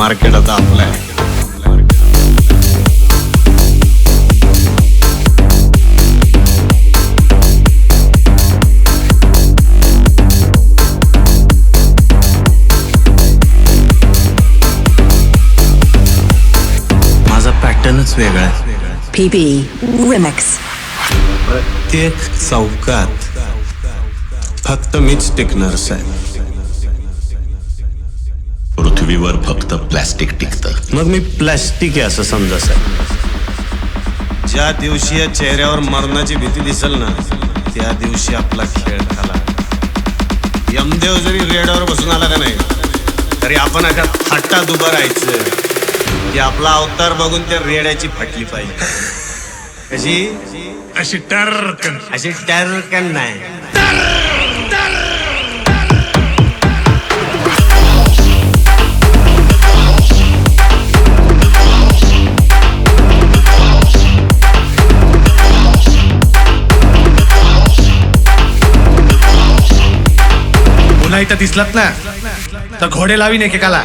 Market आता आपलं आहे. माझा पॅटर्नच वेगळा आहे. PB Remix. प्रत्येक चौकात फक्त मीच टिकणार साहेब. पृथ्वीवर फक्त प्लॅस्टिक टिकतं. मग मी प्लॅस्टिक आहे असं समजा साहेब. ज्या दिवशी या चेहऱ्यावर मरणाची भीती दिसेल ना, त्या दिवशी आपला खेळ झाला. यमदेव जरी रेड्यावर बसून आला का नाही, तरी आपण अशा थाटात उभं राहायचं की आपला अवतार बघून त्या रेड्याची फाटली पाहिजे. अशी टर्कन अशी टर्कन नाही. पुन्हा इथं दिसलात ना तर घोडे लावीन एकेकाला.